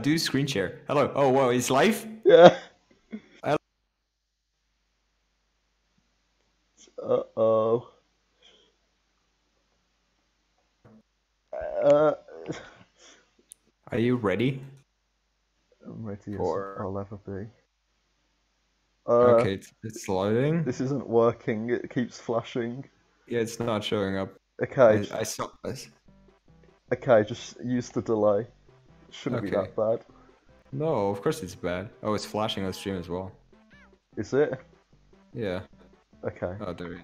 Do screen share. Hello. Oh, whoa, it's live? Yeah. Hello. Uh-oh. Uh, Are you ready? I'm ready as For... I'll ever be. Okay, it's loading. This isn't working. It keeps flashing. Yeah, it's not showing up. Okay, I saw this. okay, just use the delay. Shouldn't be Okay. that bad. No, of course it's bad. Oh, it's flashing on stream as well. Is it? Yeah. Okay. Oh, there it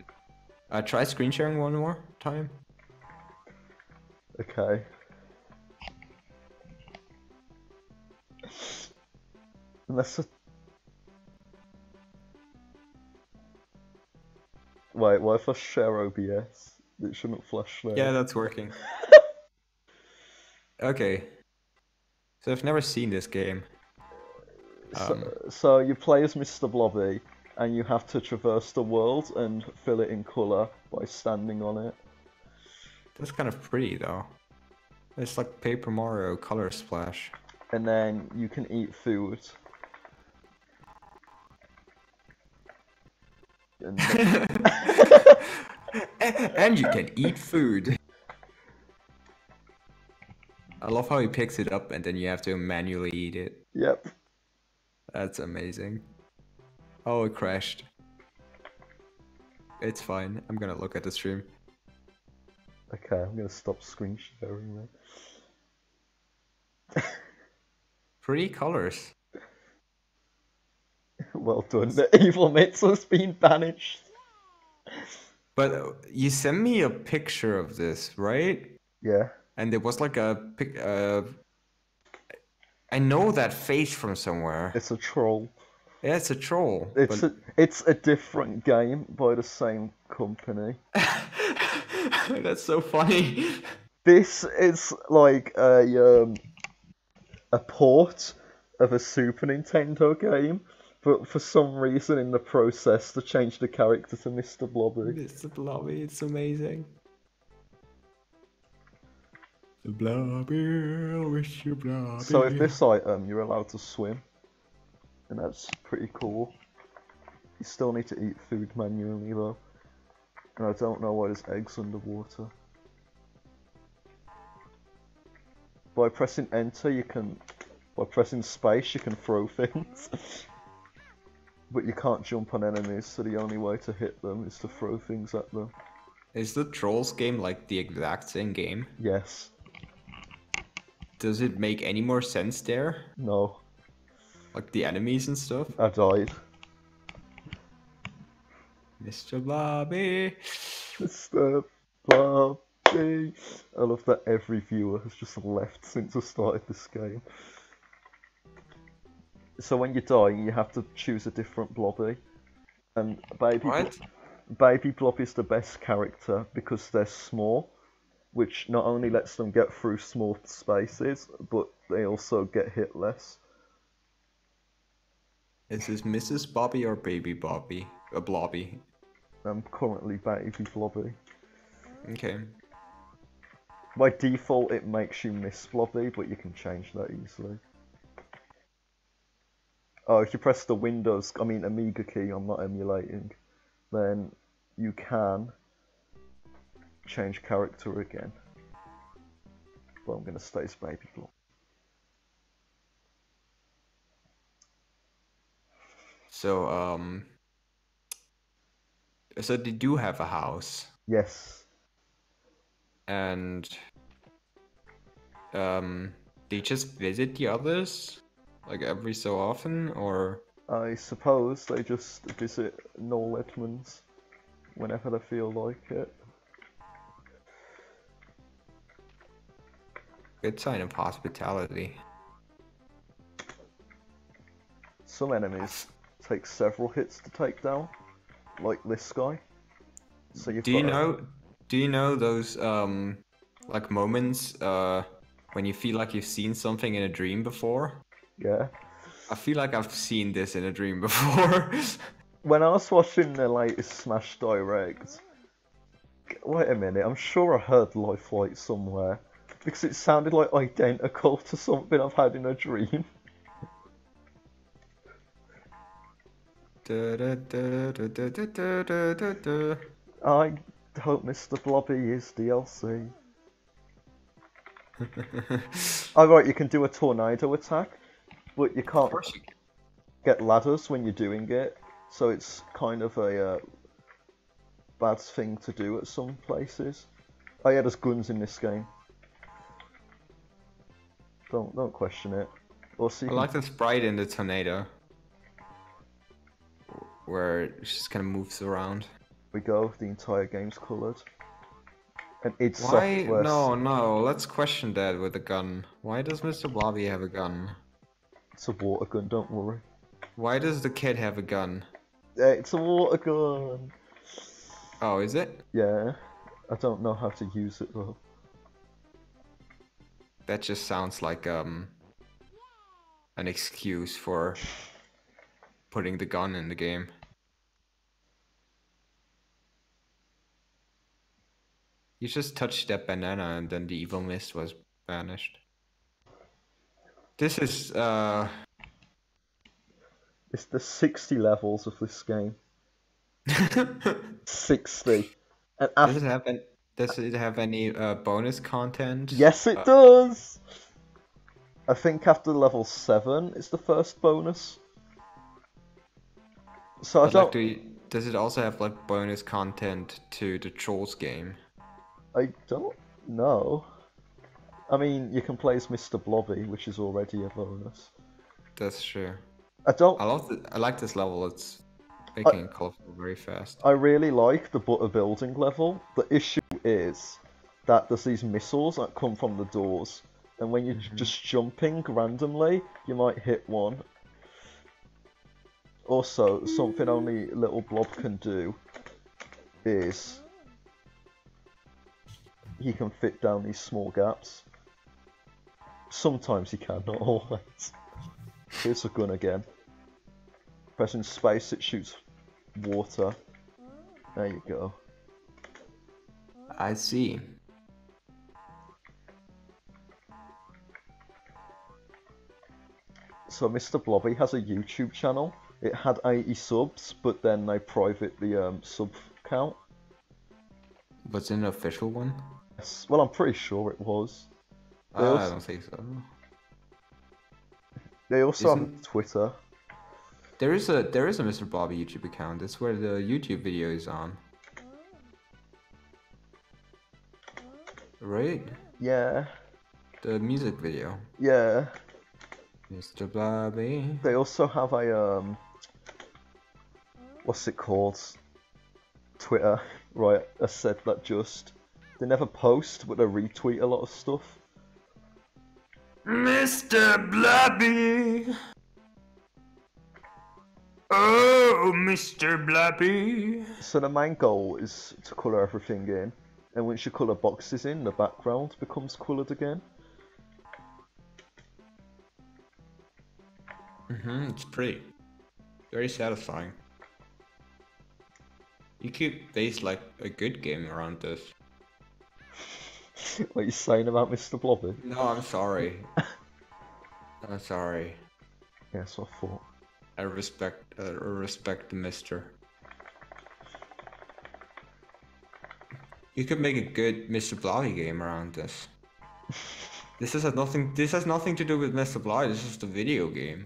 is. Try screen sharing one more time. Okay. Unless Wait, what if I share OBS? It shouldn't flash now. Yeah, that's working. Okay. So I've never seen this game. So you play as Mr. Blobby, and you have to traverse the world and fill it in colour by standing on it. That's kind of pretty though. It's like Paper Mario Color Splash. And then you can eat food. And you can eat food. I love how he picks it up and then you have to manually eat it. Yep. That's amazing. Oh, it crashed. It's fine. I'm gonna look at the stream. Okay, I'm gonna stop screen sharing then. Pretty colors. Well done. The evil Mitsu has been banished. But you sent me a picture of this, right? Yeah. And there was like a pic. I know that face from somewhere. It's a troll. Yeah, it's a troll. It's a different game by the same company. That's so funny. This is like a port of a Super Nintendo game, but for some reason in the process they changed the character to Mr. Blobby. Mr. Blobby, it's amazing. The Blobby, I wish you Blobby. So with this item you're allowed to swim, and that's pretty cool. You still need to eat food manually though, and I don't know why there's eggs underwater. By pressing enter by pressing space you can throw things. But you can't jump on enemies, so the only way to hit them is to throw things at them. Is the Trolls game like the exact same game? Yes. Does it make any more sense there? No. Like the enemies and stuff? I died. Mr. Blobby. Mr. Blobby. I love that every viewer has just left since I started this game. So when you die, you have to choose a different Blobby. And Baby Blobby is the best character because they're small, which not only lets them get through small spaces, but they also get hit less. Is this Mrs. Bobby or Baby Bobby? Blobby. I'm currently Baby Blobby. Okay. By default, it makes you Miss Blobby, but you can change that easily. Oh, if you press the Amiga key, I'm not emulating, then you can change character again. But I'm going to stay as Baby Blobby. So, so they do have a house. Yes. And, they just visit the others? Like every so often, or? I suppose they just visit Noel Edmonds whenever they feel like it. Good sign of hospitality. Some enemies take several hits to take down, like this guy. So Do you know those like moments when you feel like you've seen something in a dream before? Yeah. I feel like I've seen this in a dream before. When I was watching the latest Smash Direct, wait a minute, I'm sure I heard Lifelike somewhere, Because it sounded like identical to something I've had in a dream. I hope Mr. Blobby is DLC. Oh right, you can do a tornado attack, but you can't get ladders when you're doing it, so it's kind of a bad thing to do at some places. Oh yeah, there's guns in this game. Don't question it. Also, I like the sprite in the tornado, where it just kind of moves around. We go. The entire game's coloured. And id Why? Software. No. Let's question that with a gun. Why does Mr. Blobby have a gun? It's a water gun. Don't worry. Why does the kid have a gun? It's a water gun. Oh, is it? Yeah. I don't know how to use it though. That just sounds like an excuse for putting the gun in the game. You just touched that banana and then the evil mist was banished. This is It's the 60 levels of this game. 60. And does it have any bonus content? Yes, it does! I think after level 7 is the first bonus. So I don't... does it also have like bonus content to the Trolls game? I don't know. I mean, you can play as Mr. Blobby, which is already a bonus. That's true. I like this level. It's making it colorful very fast. I really like the butter building level. The issue is that there's these missiles that come from the doors, and when you're just jumping randomly, you might hit one. Also, something only Little Blob can do is he can fit down these small gaps. Sometimes he can, not always. Here's a gun again. Pressing space, it shoots water. There you go. I see. So Mr. Blobby has a YouTube channel. It had 80 subs, but then they private the sub count. Was it an official one? Yes. Well, I'm pretty sure it was. I don't think so. They also have Twitter. There is a Mr. Blobby YouTube account. That's where the YouTube video is on. Right? Yeah. The music video. Yeah. Mr. Blobby. They also have a what's it called? Twitter. Right, I said that just. They never post, but they retweet a lot of stuff. Mr. Blobby. Oh, Mr. Blobby. So the main goal is to colour everything in, and once you colour boxes in, the background becomes coloured again. It's pretty. Very satisfying. You could base like a good game around this. What are you saying about Mr. Blobby? No, I'm sorry. I'm sorry. Yes, I thought. I respect the mister. You could make a good Mr. Blobby game around this. This has nothing to do with Mr. Blobby, this is the video game.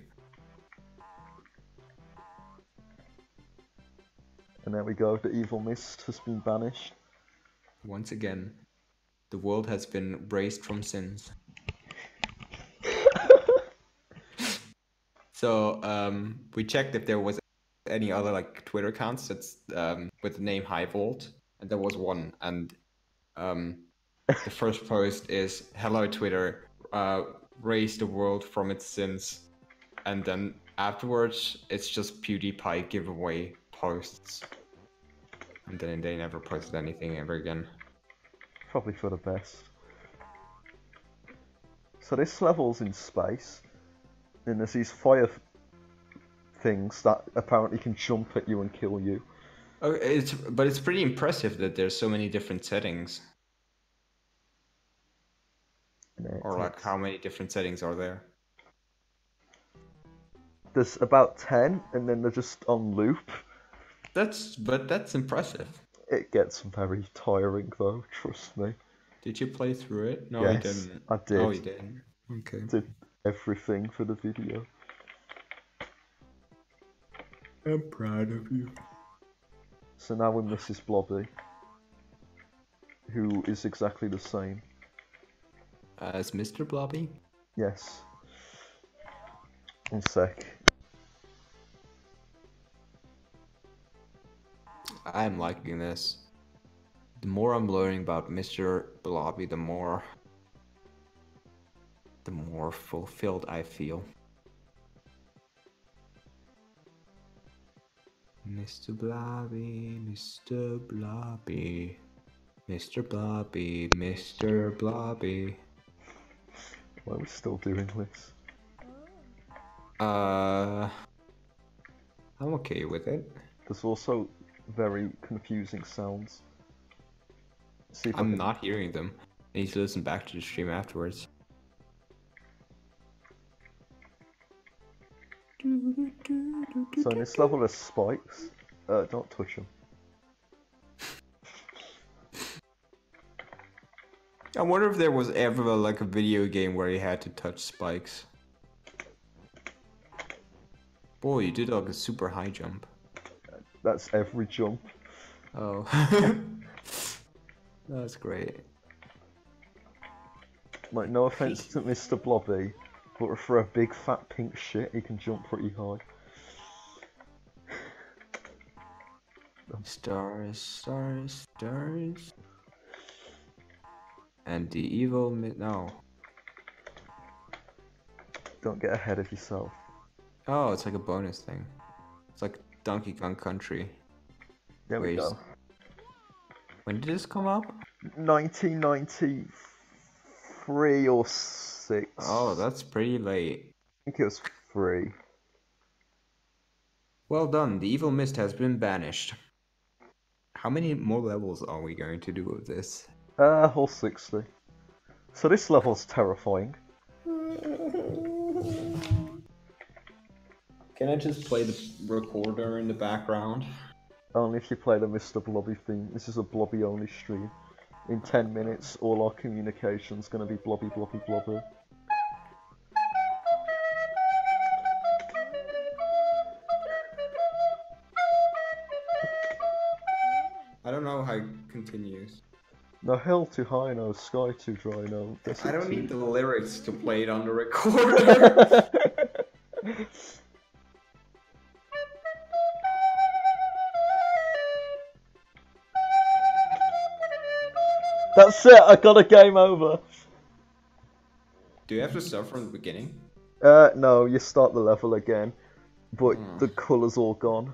And there we go, the evil mist has been banished. Once again, the world has been raised from sins. So, we checked if there was any other like Twitter accounts that's with the name Highvolt, and there was one, and the first post is "Hello Twitter, raise the world from its sins," and then afterwards it's just PewDiePie giveaway posts, and then they never posted anything ever again. Probably for the best. So this level's in space, and there's these fire things that apparently can jump at you and kill you. Oh, but it's pretty impressive that there's so many different settings. Or like how many different settings are there? There's about 10, and then they're just on loop. But that's impressive. It gets very tiring though, trust me. Did you play through it? No, Yes, you didn't. I did. Oh, you didn't. Okay. Did everything for the video. I'm proud of you. So now we're Mrs. Blobby, who is exactly the same. As Mr. Blobby? Yes. One sec. I'm liking this. The more I'm learning about Mr. Blobby, the more fulfilled I feel. Mr. Blobby, Mr. Blobby, Mr. Blobby, Mr. Blobby. Why are we still doing this? I'm okay with it. There's also very confusing sounds. I'm not hearing them. I need to listen back to the stream afterwards. So in this level there's spikes. Don't touch them. I wonder if there was ever like a video game where you had to touch spikes. Boy, you did like a super high jump. That's every jump. Oh. That's great. Like, no offense to Mr. Blobby, but for a big fat pink shit, he can jump pretty high. Stars, stars, stars. And the evil no. Don't get ahead of yourself. Oh, it's like a bonus thing. It's like Donkey Kong Country. There we go. When did this come up? 1993 or 6. Oh, that's pretty late. I think it was 3. Well done, the evil mist has been banished. How many more levels are we going to do with this? All 60. So this level's terrifying. Can I just play the recorder in the background? Only if you play the Mr. Blobby theme. This is a Blobby only stream. In 10 minutes, all our communication's gonna be Blobby, Blobby, Blobby. I don't know how it continues. No hell too high, no sky too dry, no. I don't need the lyrics to play it on the recorder. That's it, I got a game over. Do you have to start from the beginning? No, you start the level again, but the colour's all gone.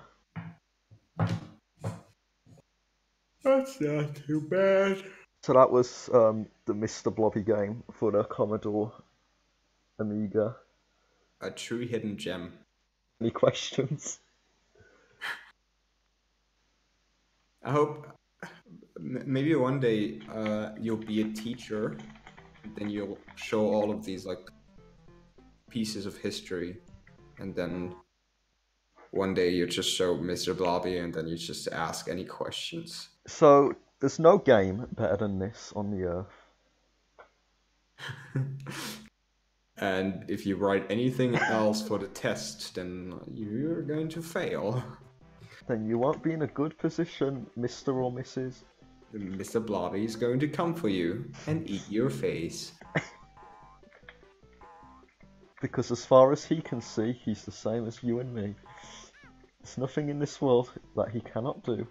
That's not too bad. So that was the Mr. Blobby game for the Commodore Amiga. A true hidden gem. Any questions? I hope maybe one day you'll be a teacher, and then you'll show all of these like pieces of history, and then one day you just show Mr. Blobby, and then you just ask any questions. So there's no game better than this on the earth. And if you write anything else for the test, then you're going to fail. Then you won't be in a good position, Mr. or Mrs. Mr. Blobby is going to come for you and eat your face. Because as far as he can see, he's the same as you and me. There's nothing in this world that he cannot do.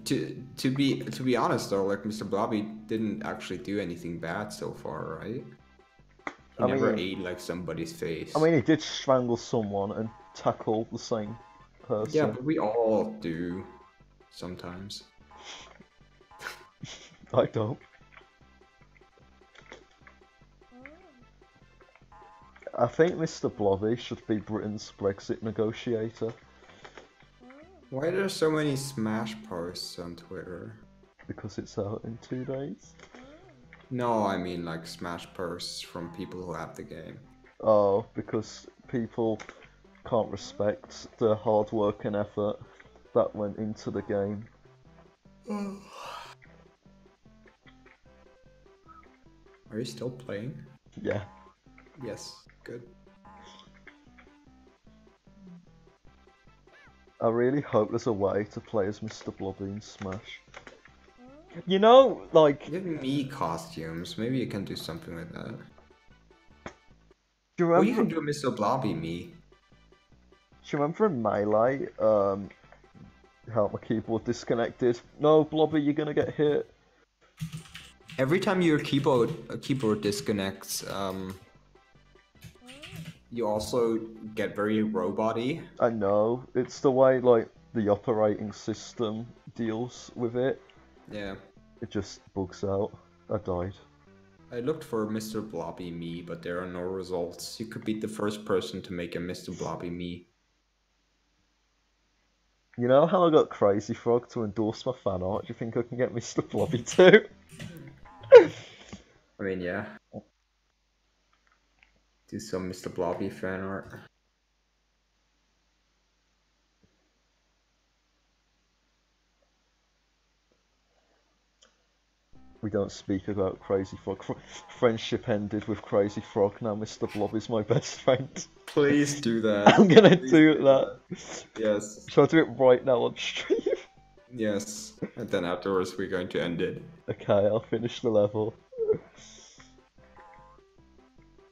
To be honest though, like Mr. Blobby didn't actually do anything bad so far, right? He never ate like somebody's face. I mean, he did strangle someone and tackle the same person. Yeah, but we all do sometimes. I don't. I think Mr. Blobby should be Britain's Brexit negotiator. Why are there so many Smash posts on Twitter? Because it's out in 2 days. No, I mean like Smash posts from people who have the game. Oh, because people can't respect the hard work and effort that went into the game. Are you still playing? Yeah. Yes, good. I really hope there's a way to play as Mr. Blobby in Smash. You know, like... You have me costumes. Maybe you can do something like that. Do you Or you remember... can do a Mr. Blobby me. Do you remember in Melee, how my keyboard disconnected? No, Blobby, you're gonna get hit. Every time your keyboard disconnects, you also get very robot-y. I know, it's the way, like, the operating system deals with it. Yeah. It just bugs out. I died. I looked for Mr. Blobby me, but there are no results. You could be the first person to make a Mr. Blobby me. You know how I got Crazy Frog to endorse my fan art? Do you think I can get Mr. Blobby too? I mean, yeah. Do some Mr. Blobby fan art. We don't speak about Crazy Frog. Friendship ended with Crazy Frog. Now Mr. Blobby's my best friend. Please do that. I'm gonna Please do that. Yes. Shall I do it right now on stream? Yes. And then afterwards we're going to end it. Okay, I'll finish the level.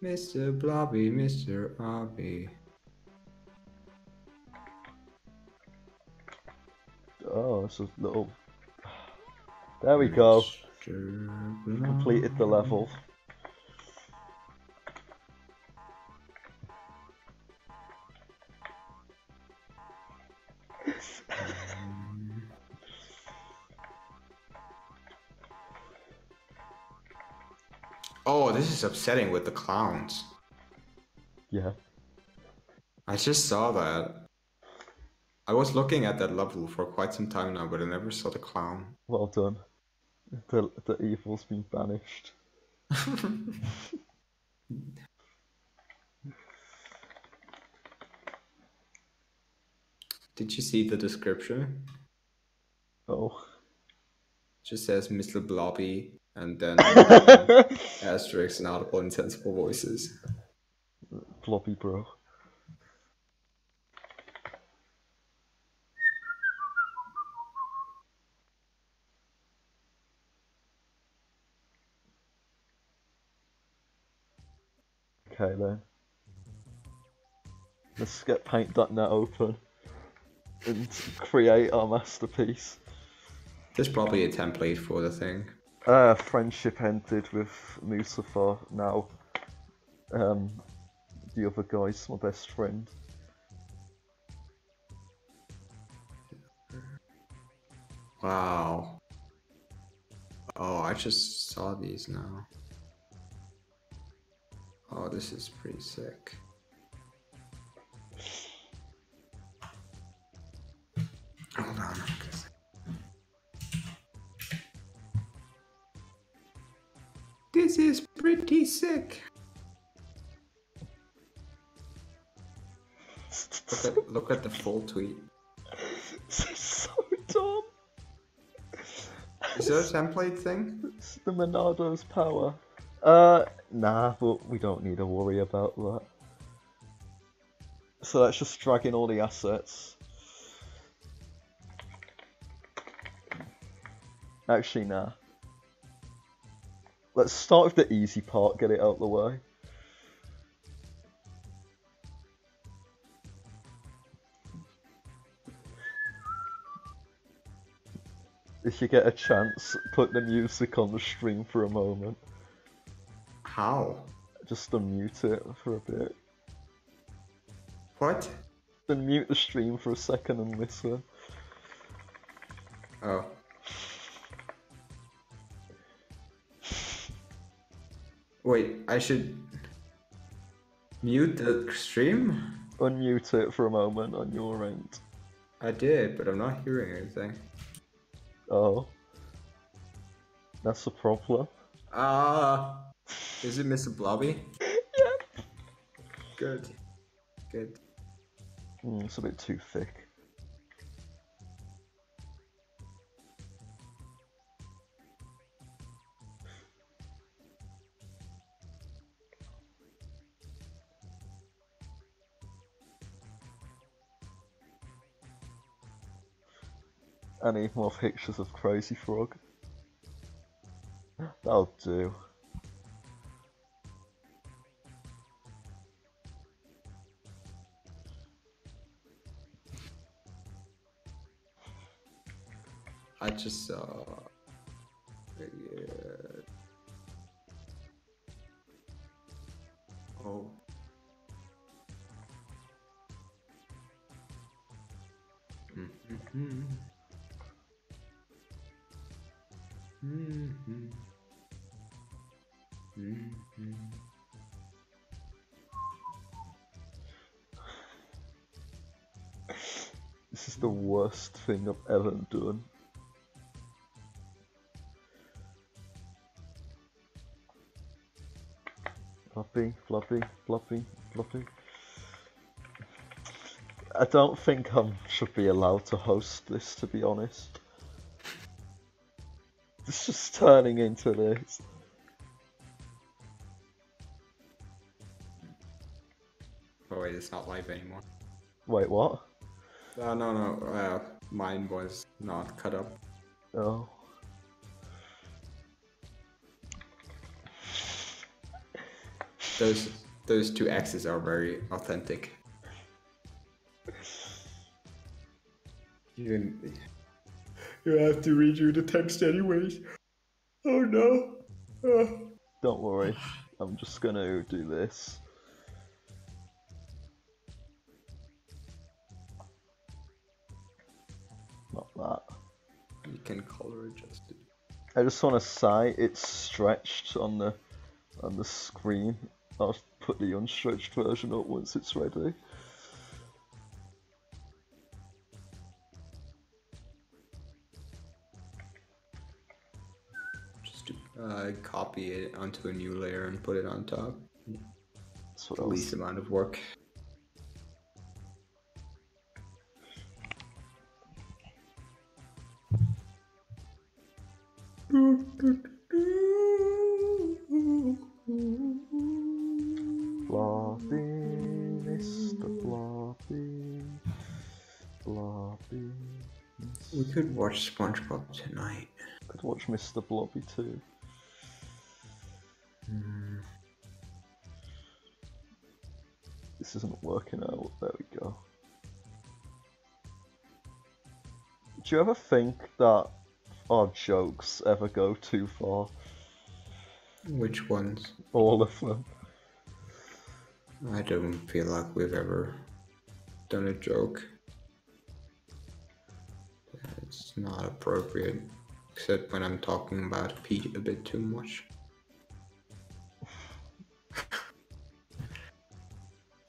Mr. Blobby, Mr. Blobby. Oh, it's a little... There we go. Mr. Completed the level. Oh, this is upsetting with the clowns. Yeah. I just saw that. I was looking at that level for quite some time now, but I never saw the clown. Well done. The evil's been banished. Did you see the description? Oh. It just says Mr. Blobby and then asterisks and audible insensible voices. Blobby bro. Okay then. Let's get paint.net open and create our masterpiece. There's probably a template for the thing. Friendship ended with Mustafa. Now, the other guy's my best friend. Wow. Oh, I just saw these now. Oh, this is pretty sick. Hold on. This is pretty sick. Look at the full tweet. This is so dumb. Is there a template thing? It's the Monado's power. Nah, but we don't need to worry about that. So let's just drag in all the assets. Actually, nah. Let's start with the easy part, get it out of the way. If you get a chance, put the music on the stream for a moment. How? Just unmute it for a bit. What? Then mute the stream for a second and listen. Oh. Wait, I should mute the stream? Unmute it for a moment on your end. I did, but I'm not hearing anything. Oh. That's a problem. Is it Mr. Blobby? Yeah. Good. Good. It's a bit too thick. I need more pictures of Crazy Frog. That'll do. I just saw. Oh. Mm-hmm. Mm-hmm. Mm-hmm. This is the worst thing I've ever done. Floppy, floppy, floppy, floppy. I don't think I should be allowed to host this, to be honest. It's just turning into this. Oh wait, it's not live anymore. Wait, what? No. Mine was not cut up. Oh. Those two X's are very authentic. You have to redo the text anyways. Oh no. Don't worry, I'm just gonna do this. Not that. You can color adjust it. I just want to say it's stretched on the screen. I'll put the unstretched version up once it's ready. Just to copy it onto a new layer and put it on top. That's what the least amount of work. Blobby, Mr. Blobby, Blobby. We could watch SpongeBob tonight. Could watch Mr. Blobby too. This isn't working out. There we go. Do you ever think that our jokes ever go too far? Which ones? All of them. I don't feel like we've ever done a joke that's not appropriate, except when I'm talking about Pete a bit too much.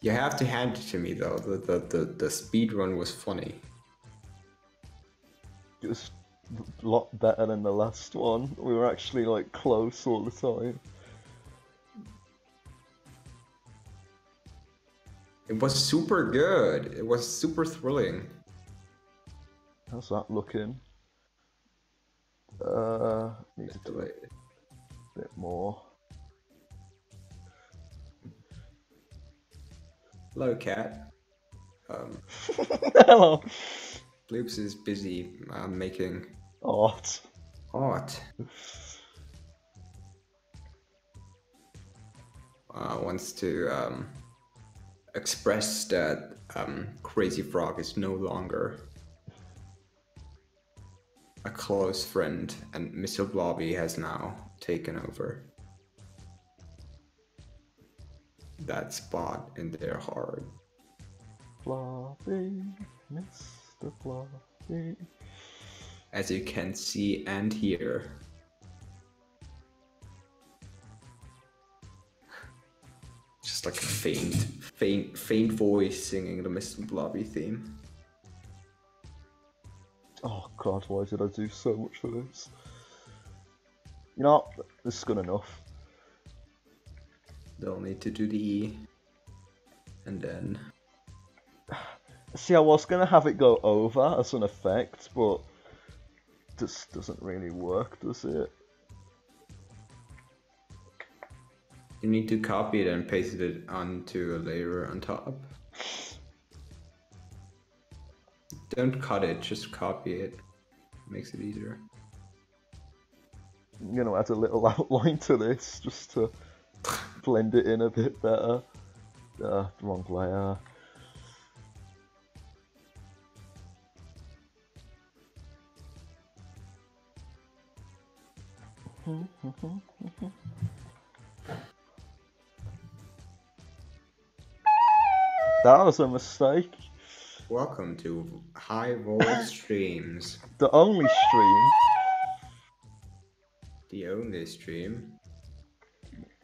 You have to hand it to me though, the speed run was funny. It was a lot better than the last one. We were actually like close all the time. It was super good. It was super thrilling. How's that looking? Need to do it a bit more. Hello, cat. Hello. Bloops is busy making art. Wants to express that Crazy Frog is no longer a close friend, and Mr. Blobby has now taken over that spot in their heart. Blobby, Mr. Blobby. As you can see and hear. Just like a faint voice singing the Mr. Blobby theme. Oh god, why did I do so much for this? You know, this is good enough. They'll need to do the E. And then... See, I was gonna have it go over as an effect, but this doesn't really work, does it? You need to copy it and paste it onto a layer on top. Don't cut it, just copy it. Makes it easier. I'm gonna add a little outline to this just to blend it in a bit better. Wrong layer. That was a mistake. Welcome to High Volt Streams. The only stream. The only stream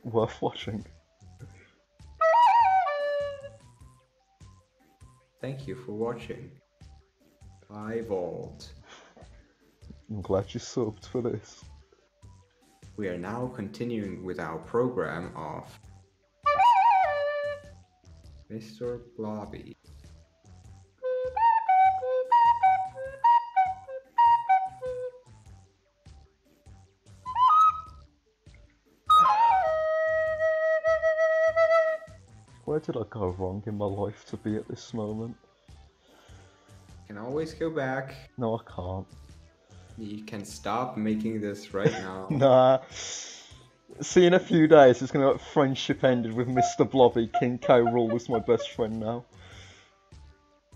Worth watching. Thank you for watching. High Volt. I'm glad you subbed for this. We are now continuing with our program of Mr. Blobby. Where did I go wrong in my life to be at this moment? You can always go back. No, I can't. You can stop making this right now. Nah. See, in a few days, it's gonna be like friendship ended with Mr. Blobby. King K. Rool is my best friend now.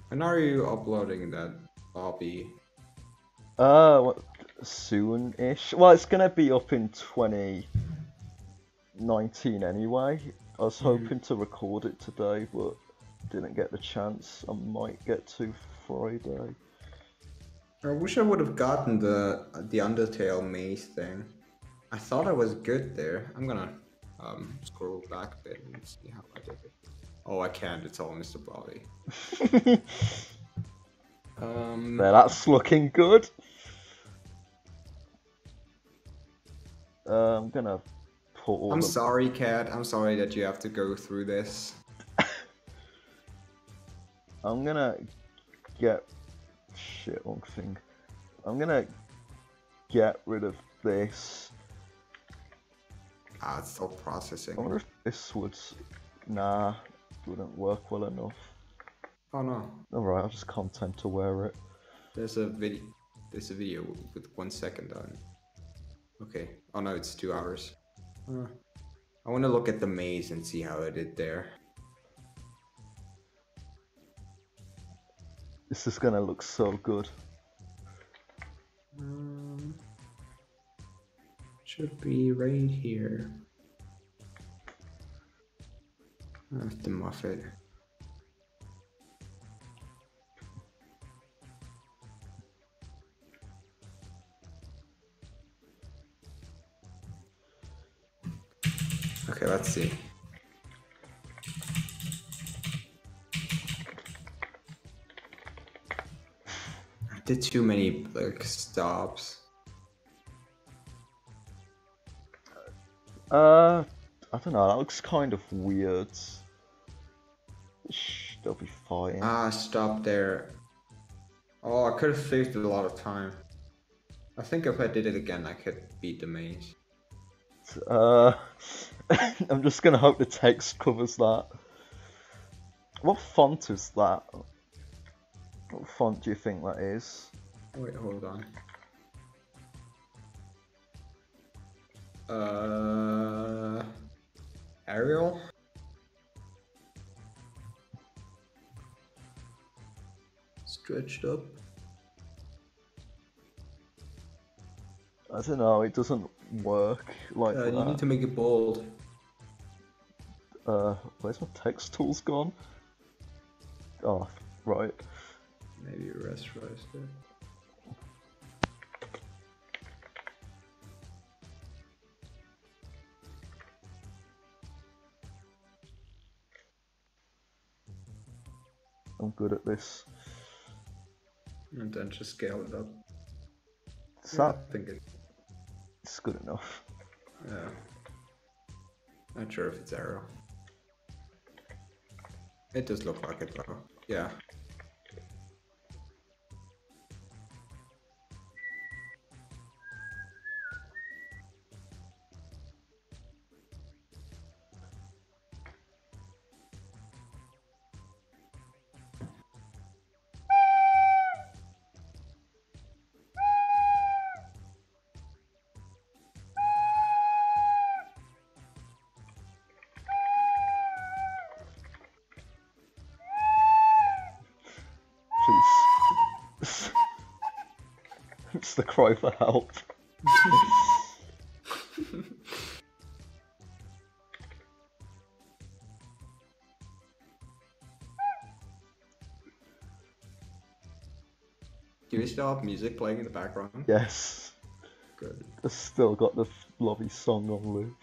When are you uploading that, Blobby? Soon-ish. Well, it's gonna be up in 2019 anyway. I was hoping to record it today, but didn't get the chance. I might get to Friday. I wish I would have gotten the Undertale maze thing. I thought I was good there. I'm gonna scroll back a bit and see how I did it. Oh, I can't. It's all Mr. Blobby. There, that's looking good. I'm gonna put all I'm sorry, Cat. I'm sorry that you have to go through this. I'm gonna get... Shit, wrong thing. I'm gonna get rid of this. Ah, it's still processing. I wonder if this would... Nah, wouldn't work well enough. Oh no. Alright, I'll just content to wear it. There's a video with 1 second on it. Okay. Oh no, it's 2 hours. I want to look at the maze and see how I did there. This is gonna look so good. Should be right here. I have to muff it. Okay, let's see. I did too many like stops. I don't know, that looks kind of weird. Shh, they'll be fine. Ah, stop there. Oh, I could have saved a lot of time. I think if I did it again, I could beat the maze. I'm just gonna hope the text covers that. What font is that? What font do you think that is? Wait, hold on. Arial? Stretched up. I don't know, it doesn't work like that. You need to make it bold. Where's my text tools gone? Oh, right. Maybe rasterize it. I'm good at this. And then just scale it up. Is that... I think It's good enough. Yeah. Not sure if it's arrow. It does look like it though. Yeah. Please. It's the cry for help. Do we still have music playing in the background? Yes. Good. I've still got the Blobby song on loop.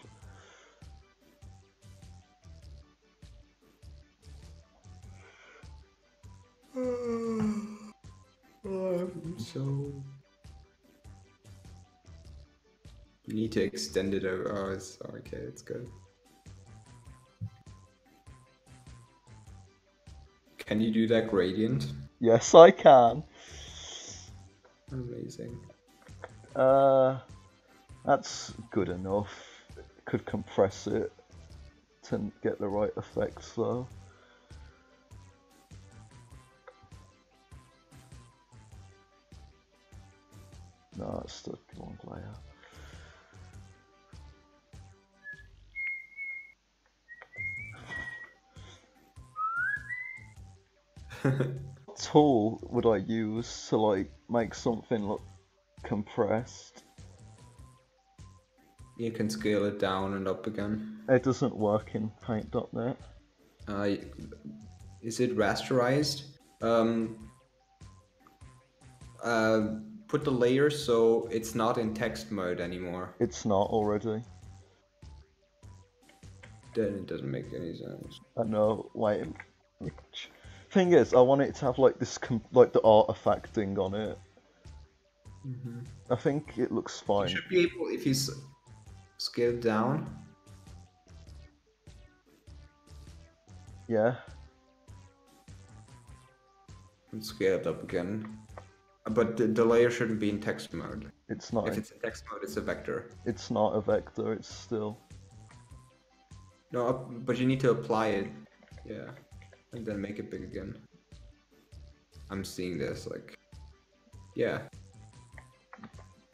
So you need to extend it over. Oh, it's okay. It's good. Can you do that gradient? Yes, I can. Amazing. That's good enough. Could compress it to get the right effects though. No, that's the wrong layer. What tool would I use to like make something look compressed? You can scale it down and up again. It doesn't work in Paint.net. Is it rasterized? Put the layer so it's not in text mode anymore. It's not already. Then it doesn't make any sense. I know. Wait. Thing is, I want it to have like this, like the artifacting on it. I think it looks fine. You should be able, if you scale down. Yeah. And scale it up again. But the layer shouldn't be in text mode. It's not. If it's in text mode, it's a vector. It's not a vector. It's still. No, but you need to apply it. Yeah. And then make it big again. I'm seeing this, like. Yeah.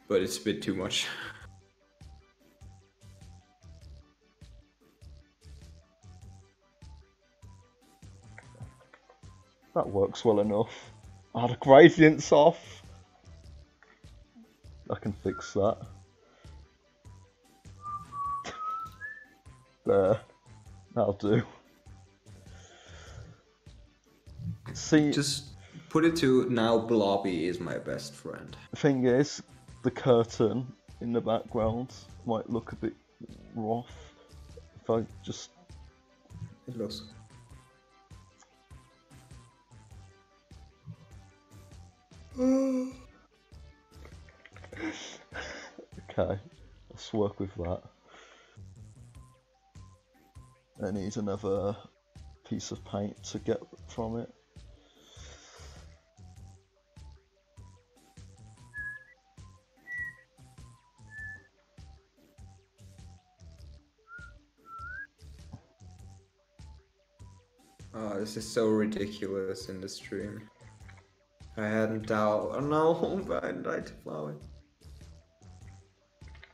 But it's a bit too much. That works well enough. Ah, the gradient's off. I can fix that. There. That'll do. See, just put it to now Blobby is my best friend. The thing is, the curtain in the background might look a bit rough. If I just... It looks... Okay, let's work with that. I need another piece of paint to get from it. Oh, this is so ridiculous in the stream. I hadn't doubt. Oh no, but I died to flower.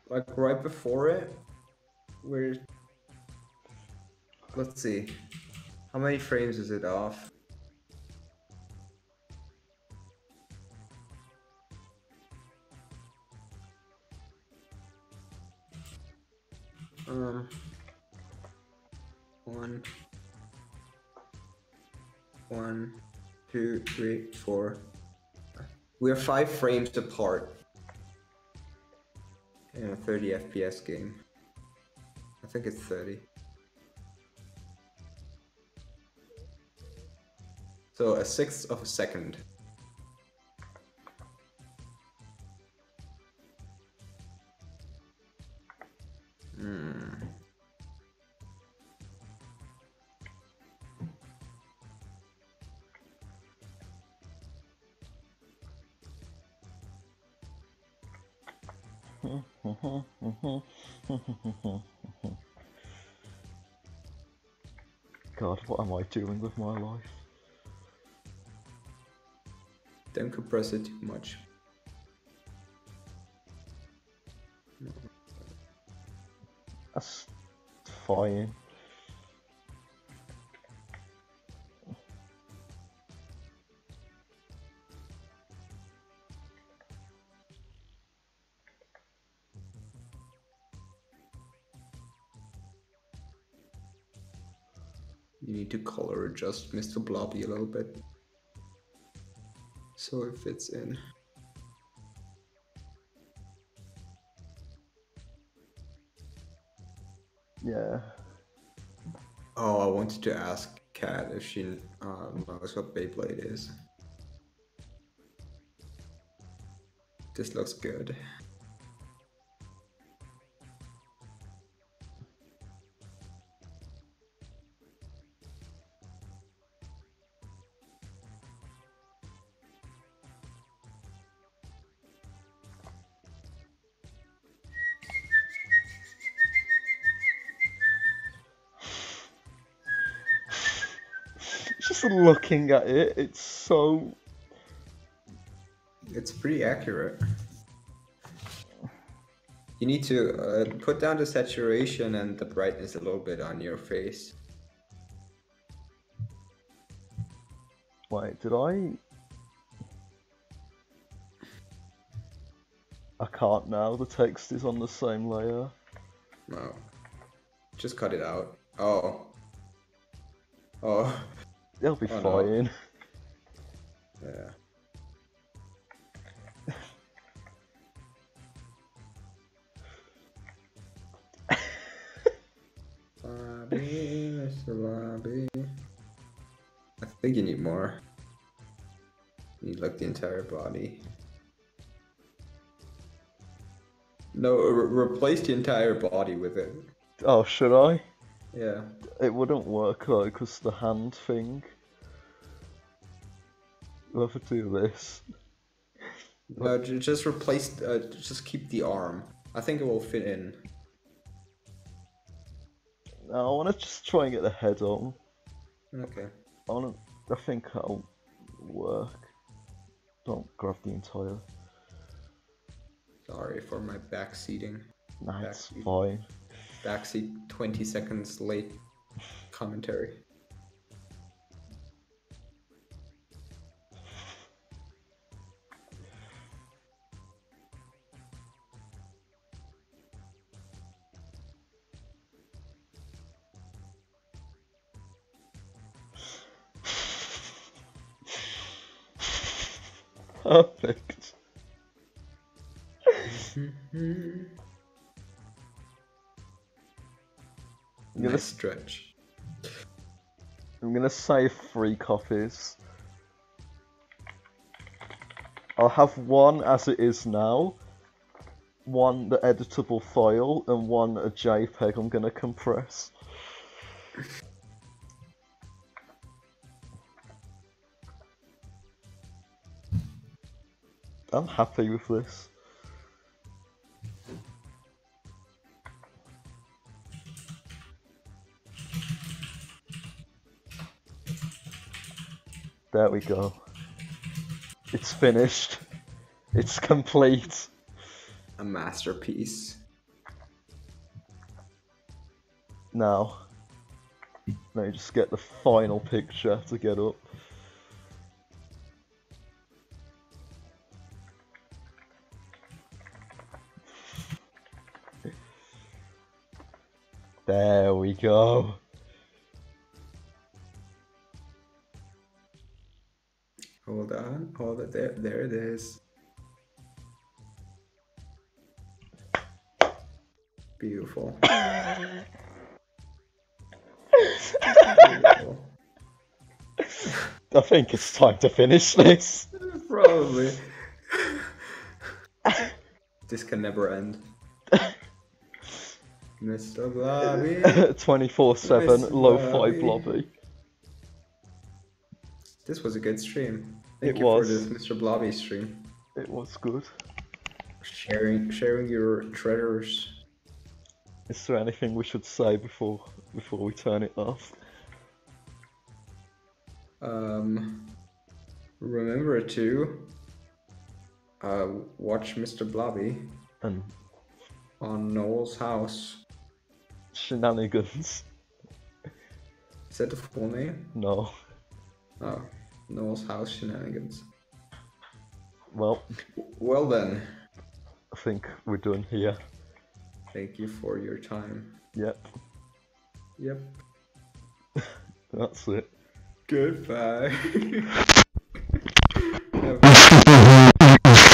Like right before it, we're... Let's see. How many frames is it off? One, two, three, four. We're 5 frames apart in a 30 FPS game. I think it's 30. So a 1/6 of a second. God, what am I doing with my life? Don't compress it too much. That's fine. You need to color adjust Mr. Blobby a little bit so it fits in. Yeah. Oh, I wanted to ask Kat if she knows what Beyblade is. This looks good. Just looking at it, it's so... It's pretty accurate. You need to put down the saturation and the brightness a little bit on your face. Wait, did I can't now, the text is on the same layer. No. Just cut it out. Oh. Oh. It'll be Oh, fine. No. Yeah. Blobby, Mr. Blobby. I think you need more. You need like the entire body. No, replace the entire body with it. Oh, should I? Yeah. It wouldn't work though, because the hand thing. We'll have to do this. No, just replace, just keep the arm. I think it will fit in. No, I want to just try and get the head on. Okay. I think that'll work. Don't grab the entire. Sorry for my backseating. Nah, it's fine. Backseat 20 seconds late commentary. Perfect. Nice stretch. I'm gonna save 3 copies. I'll have one as it is now, one the editable file, and one a JPEG I'm gonna compress. I'm happy with this. There we go. It's finished. It's complete. A masterpiece. Now you just get the final picture to get up. There we go. Hold on, hold it there. There it is. Beautiful. Beautiful. I think it's time to finish this. Probably. This can never end. Mr. Blobby. 24/7 lo-fi Blobby. This was a good stream. Thank It you was. for this Mr. Blobby stream. It was good. sharing your treasures. Is there anything we should say before we turn it off? Remember to watch Mr. Blobby And on Noel's house. Shenanigans. Is that the full name? No. Oh, Noel's house shenanigans. Well then. I think we're done here. Thank you for your time. Yep. Yep. That's it. Goodbye.